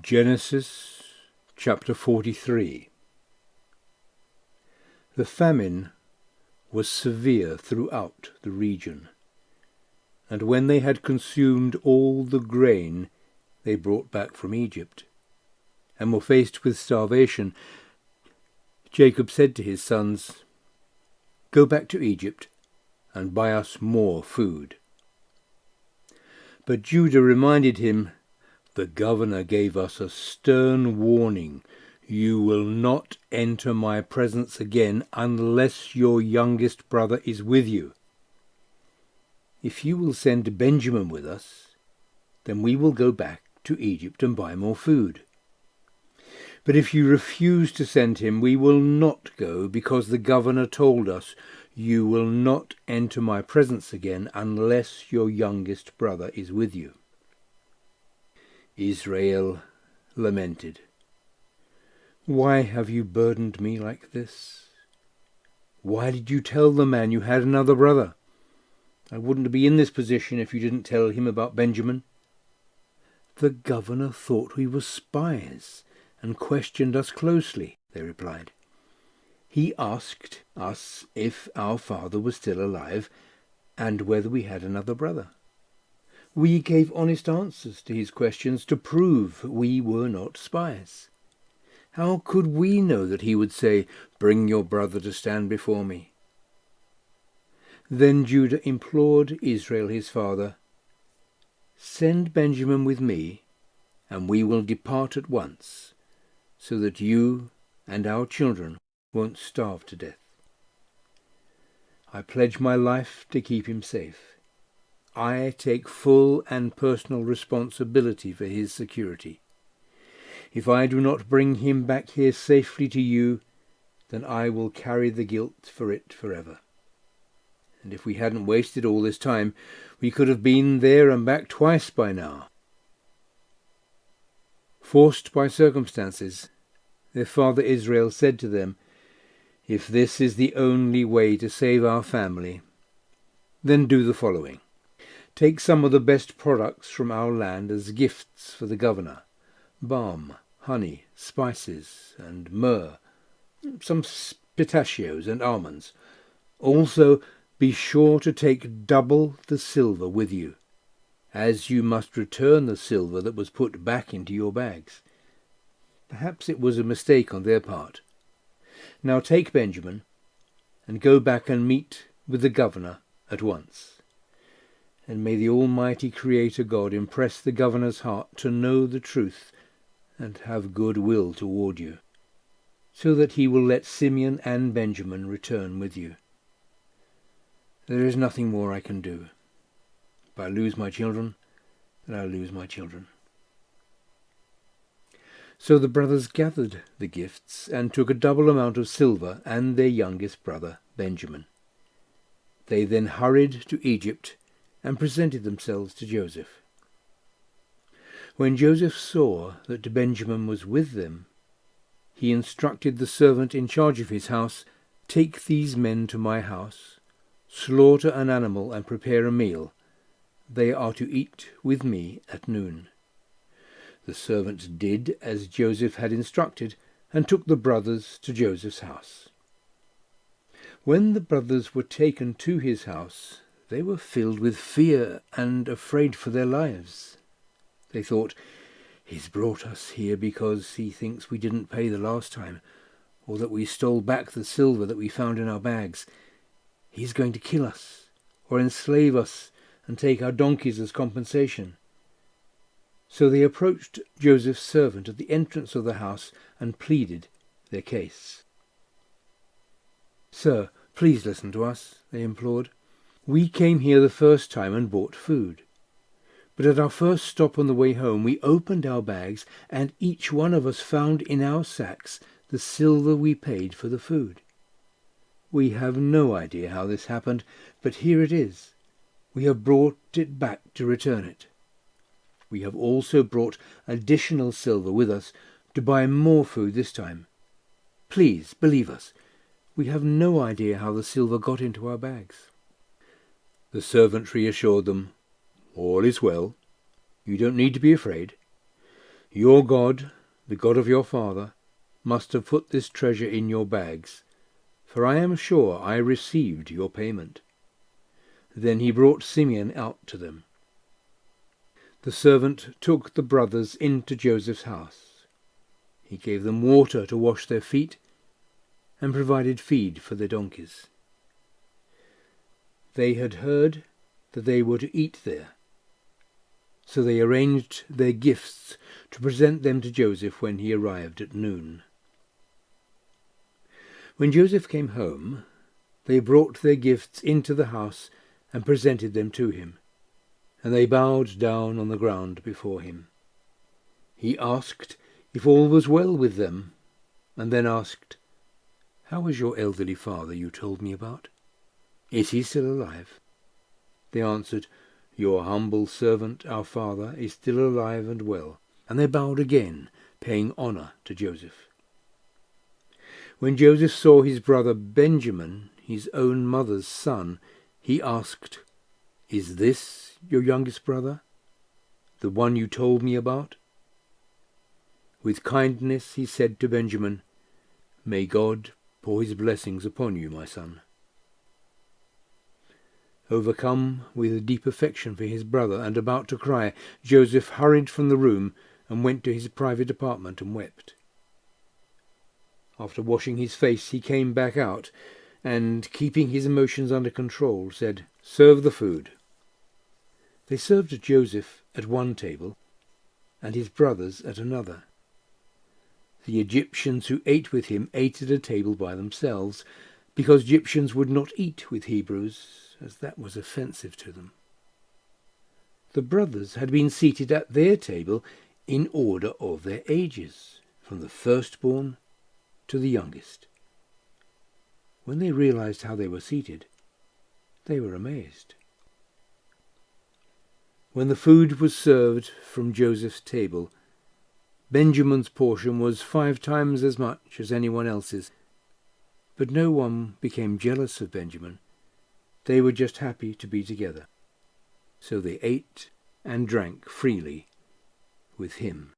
Genesis chapter 43. The famine was severe throughout the region, and when they had consumed all the grain they brought back from Egypt, and were faced with starvation, Jacob said to his sons, "Go back to Egypt and buy us more food." But Judah reminded him, "The governor gave us a stern warning. You will not enter my presence again unless your youngest brother is with you. If you will send Benjamin with us, then we will go back to Egypt and buy more food. But if you refuse to send him, we will not go, because the governor told us, you will not enter my presence again unless your youngest brother is with you." Israel lamented, "Why have you burdened me like this? Why did you tell the man you had another brother? I wouldn't be in this position if you didn't tell him about Benjamin." "The governor thought we were spies and questioned us closely," they replied. "He asked us if our father was still alive and whether we had another brother. We gave honest answers to his questions to prove we were not spies. How could we know that he would say, 'Bring your brother to stand before me'?" Then Judah implored Israel his father, "Send Benjamin with me, and we will depart at once, so that you and our children won't starve to death. I pledge my life to keep him safe. I take full and personal responsibility for his security. If I do not bring him back here safely to you, then I will carry the guilt for it forever. And if we hadn't wasted all this time, we could have been there and back twice by now." Forced by circumstances, their father Israel said to them, "If this is the only way to save our family, then do the following. Take some of the best products from our land as gifts for the governor: balm, honey, spices, and myrrh, some pistachios and almonds. Also, be sure to take double the silver with you, as you must return the silver that was put back into your bags." Perhaps it was a mistake on their part. "Now take Benjamin, and go back and meet with the governor at once. And may the Almighty Creator God impress the governor's heart to know the truth and have good will toward you, so that he will let Simeon and Benjamin return with you. There is nothing more I can do. If I lose my children, then I lose my children." So the brothers gathered the gifts and took a double amount of silver and their youngest brother Benjamin. They then hurried to Egypt and presented themselves to Joseph. When Joseph saw that Benjamin was with them, he instructed the servant in charge of his house, "Take these men to my house, slaughter an animal and prepare a meal. They are to eat with me at noon." The servant did as Joseph had instructed, and took the brothers to Joseph's house. When the brothers were taken to his house, they were filled with fear and afraid for their lives. They thought, "He's brought us here because he thinks we didn't pay the last time, or that we stole back the silver that we found in our bags. He's going to kill us, or enslave us, and take our donkeys as compensation." So they approached Joseph's servant at the entrance of the house and pleaded their case. "Sir, please listen to us," they implored. "We came here the first time and bought food. But at our first stop on the way home, we opened our bags, and each one of us found in our sacks the silver we paid for the food. We have no idea how this happened, but here it is. We have brought it back to return it. We have also brought additional silver with us to buy more food this time. Please believe us. We have no idea how the silver got into our bags." The servant reassured them, "All is well. You don't need to be afraid. Your God, the God of your father, must have put this treasure in your bags, for I am sure I received your payment." Then he brought Simeon out to them. The servant took the brothers into Joseph's house. He gave them water to wash their feet and provided feed for their donkeys. They had heard that they were to eat there, so they arranged their gifts to present them to Joseph when he arrived at noon. When Joseph came home, they brought their gifts into the house and presented them to him, and they bowed down on the ground before him. He asked if all was well with them, and then asked, "How is your elderly father you told me about? Is he still alive?" They answered, "Your humble servant, our father, is still alive and well." And they bowed again, paying honor to Joseph. When Joseph saw his brother Benjamin, his own mother's son, he asked, "Is this your youngest brother, the one you told me about?" With kindness he said to Benjamin, "May God pour his blessings upon you, my son." Overcome with a deep affection for his brother and about to cry, Joseph hurried from the room and went to his private apartment and wept. After washing his face, he came back out and, keeping his emotions under control, said, "Serve the food." They served Joseph at one table and his brothers at another. The Egyptians who ate with him ate at a table by themselves, because Egyptians would not eat with Hebrews, as that was offensive to them. The brothers had been seated at their table in order of their ages, from the firstborn to the youngest. When they realized how they were seated, they were amazed. When the food was served from Joseph's table, Benjamin's portion was 5 times as much as anyone else's, but no one became jealous of Benjamin. They were just happy to be together. So they ate and drank freely with him.